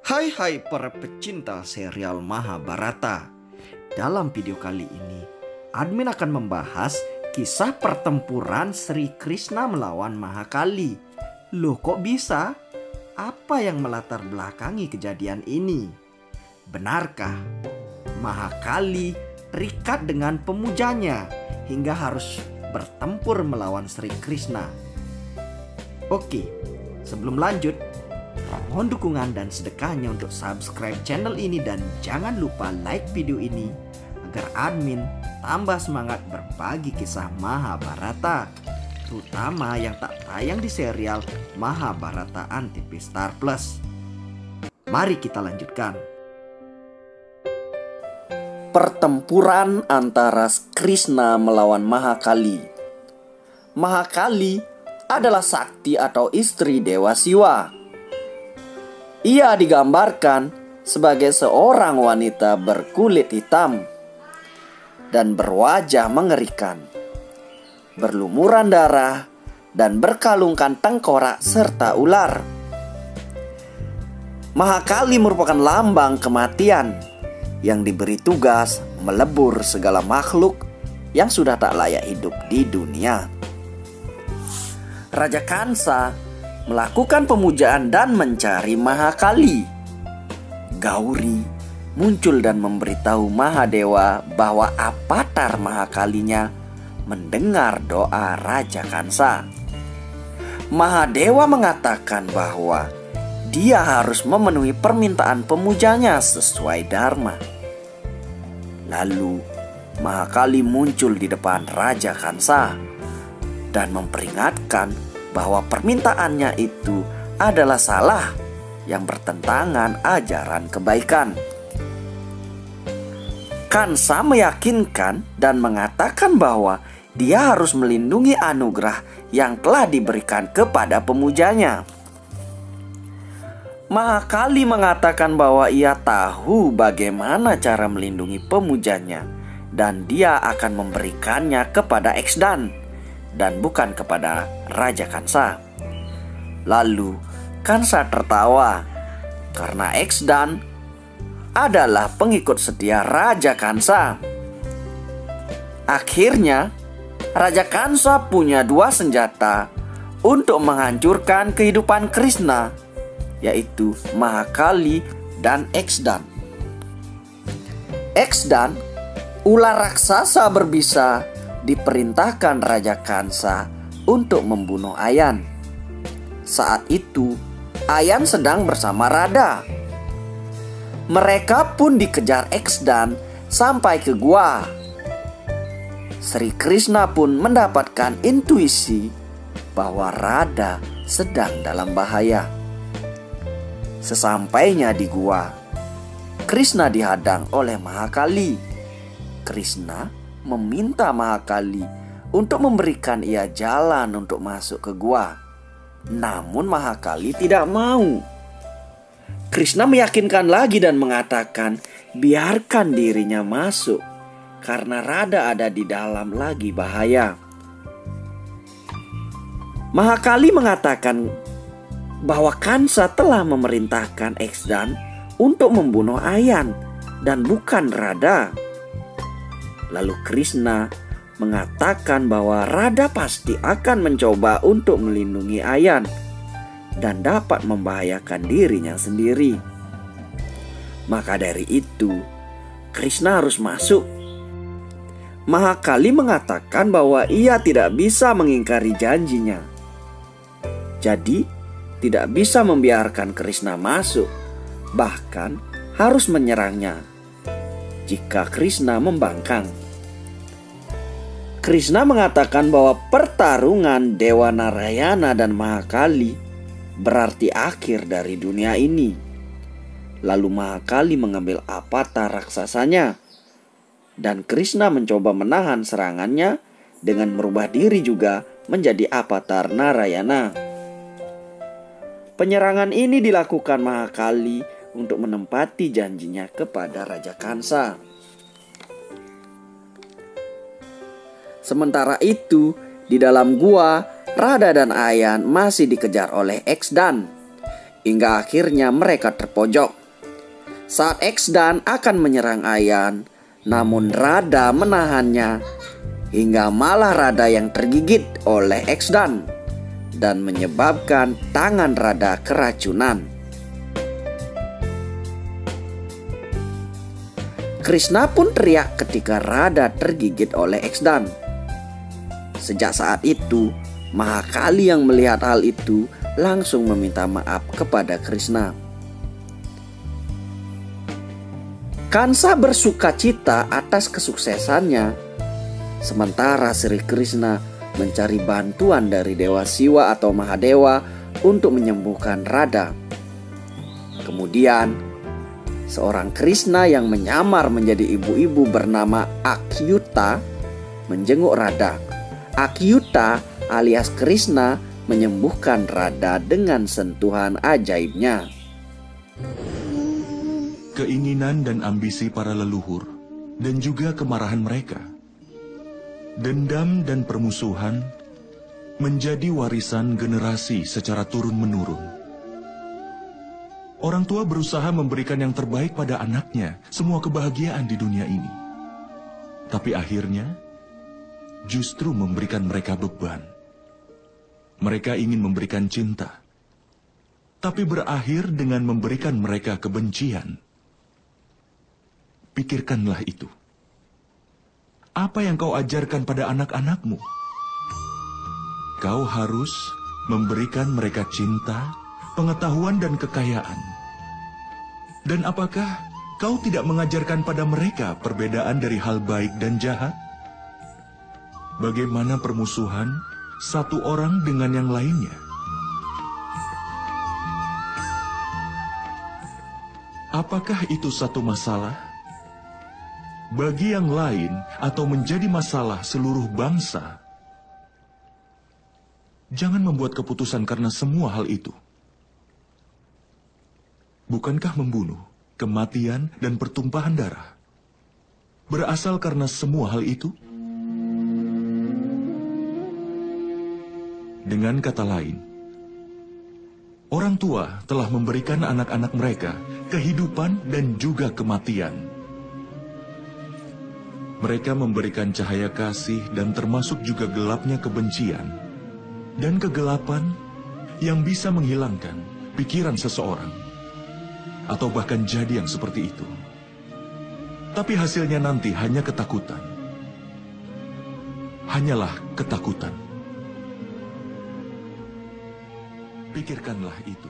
Hai para pecinta serial Mahabharata. Dalam video kali ini, admin akan membahas kisah pertempuran Sri Krishna melawan Mahakali. Loh, kok bisa? Apa yang melatar belakangi kejadian ini? Benarkah Mahakali terikat dengan pemujanya hingga harus bertempur melawan Sri Krishna? Oke, sebelum lanjut, mohon dukungan dan sedekahnya untuk subscribe channel ini dan jangan lupa like video ini agar admin tambah semangat berbagi kisah Mahabharata, terutama yang tak tayang di serial Mahabharata Antv Star Plus. Mari kita lanjutkan. Pertempuran antara Krishna melawan Mahakali. Mahakali adalah sakti atau istri Dewa Siwa. Ia digambarkan sebagai seorang wanita berkulit hitam dan berwajah mengerikan, berlumuran darah dan berkalungkan tengkorak serta ular. Mahakali merupakan lambang kematian yang diberi tugas melebur segala makhluk yang sudah tak layak hidup di dunia. Raja Kansa melakukan pemujaan dan mencari Mahakali. Gauri muncul dan memberitahu Mahadewa bahwa avatar Mahakalinya mendengar doa Raja Kansa. Mahadewa mengatakan bahwa dia harus memenuhi permintaan pemujanya sesuai dharma. Lalu Mahakali muncul di depan Raja Kansa dan memperingatkan bahwa permintaannya itu adalah salah yang bertentangan ajaran kebaikan. Kansa meyakinkan dan mengatakan bahwa dia harus melindungi anugerah yang telah diberikan kepada pemujanya. Mahakali mengatakan bahwa ia tahu bagaimana cara melindungi pemujanya dan dia akan memberikannya kepada Exdan dan bukan kepada Raja Kansa. Lalu Kansa tertawa karena Exdan adalah pengikut setia Raja Kansa. Akhirnya Raja Kansa punya dua senjata untuk menghancurkan kehidupan Krishna, yaitu Mahakali dan Exdan. Exdan, ular raksasa berbisa, diperintahkan Raja Kansa untuk membunuh Ayan. Saat itu Ayan sedang bersama Radha. Mereka pun dikejar Exdan sampai ke gua. Sri Krishna pun mendapatkan intuisi bahwa Radha sedang dalam bahaya. Sesampainya di gua, Krishna dihadang oleh Mahakali. Krishna meminta Mahakali untuk memberikan ia jalan untuk masuk ke gua. Namun Mahakali tidak mau. Krishna meyakinkan lagi dan mengatakan biarkan dirinya masuk karena Radha ada di dalam lagi bahaya. Mahakali mengatakan bahwa Kansa telah memerintahkan Exdan untuk membunuh Ayan dan bukan Radha. Lalu Krishna mengatakan bahwa Radha pasti akan mencoba untuk melindungi Ayan dan dapat membahayakan dirinya sendiri. Maka dari itu, Krishna harus masuk. Mahakali mengatakan bahwa ia tidak bisa mengingkari janjinya. Jadi, tidak bisa membiarkan Krishna masuk, bahkan harus menyerangnya jika Krishna membangkang. Krishna mengatakan bahwa pertarungan Dewa Narayana dan Mahakali berarti akhir dari dunia ini. Lalu Mahakali mengambil avatar raksasanya dan Krishna mencoba menahan serangannya dengan merubah diri juga menjadi avatar Narayana. Penyerangan ini dilakukan Mahakali untuk menempati janjinya kepada Raja Kansa. Sementara itu, di dalam gua, Radha dan Ayan masih dikejar oleh Exdan. Hingga akhirnya mereka terpojok. saat Eksdan akan menyerang Ayan, namun Radha menahannya, hingga malah Radha yang tergigit oleh Eksdan dan menyebabkan tangan Radha keracunan. Krishna pun teriak ketika Radha tergigit oleh Eksdan. Sejak saat itu, Mahakali yang melihat hal itu langsung meminta maaf kepada Krishna. Kansa bersuka cita atas kesuksesannya, sementara Sri Krishna mencari bantuan dari Dewa Siwa atau Mahadewa untuk menyembuhkan Radha. Kemudian, seorang Krishna yang menyamar menjadi ibu-ibu bernama Akyuta menjenguk Radha. Akyuta alias Krishna menyembuhkan Radha dengan sentuhan ajaibnya. Keinginan dan ambisi para leluhur, dan juga kemarahan mereka, dendam dan permusuhan menjadi warisan generasi secara turun-menurun. Orang tua berusaha memberikan yang terbaik pada anaknya, semua kebahagiaan di dunia ini. Tapi akhirnya, justru memberikan mereka beban. Mereka ingin memberikan cinta, tapi berakhir dengan memberikan mereka kebencian. Pikirkanlah itu. Apa yang kau ajarkan pada anak-anakmu? Kau harus memberikan mereka cinta, pengetahuan, dan kekayaan. Dan apakah kau tidak mengajarkan pada mereka perbedaan dari hal baik dan jahat? Bagaimana permusuhan satu orang dengan yang lainnya? Apakah itu satu masalah? Bagi yang lain atau menjadi masalah seluruh bangsa? Jangan membuat keputusan karena semua hal itu. Bukankah membunuh, kematian, dan pertumpahan darah berasal karena semua hal itu? Dengan kata lain, orang tua telah memberikan anak-anak mereka kehidupan dan juga kematian. Mereka memberikan cahaya kasih dan termasuk juga gelapnya kebencian dan kegelapan yang bisa menghilangkan pikiran seseorang atau bahkan jadi yang seperti itu. Tapi hasilnya nanti hanya ketakutan. Hanyalah ketakutan. Pikirkanlah itu.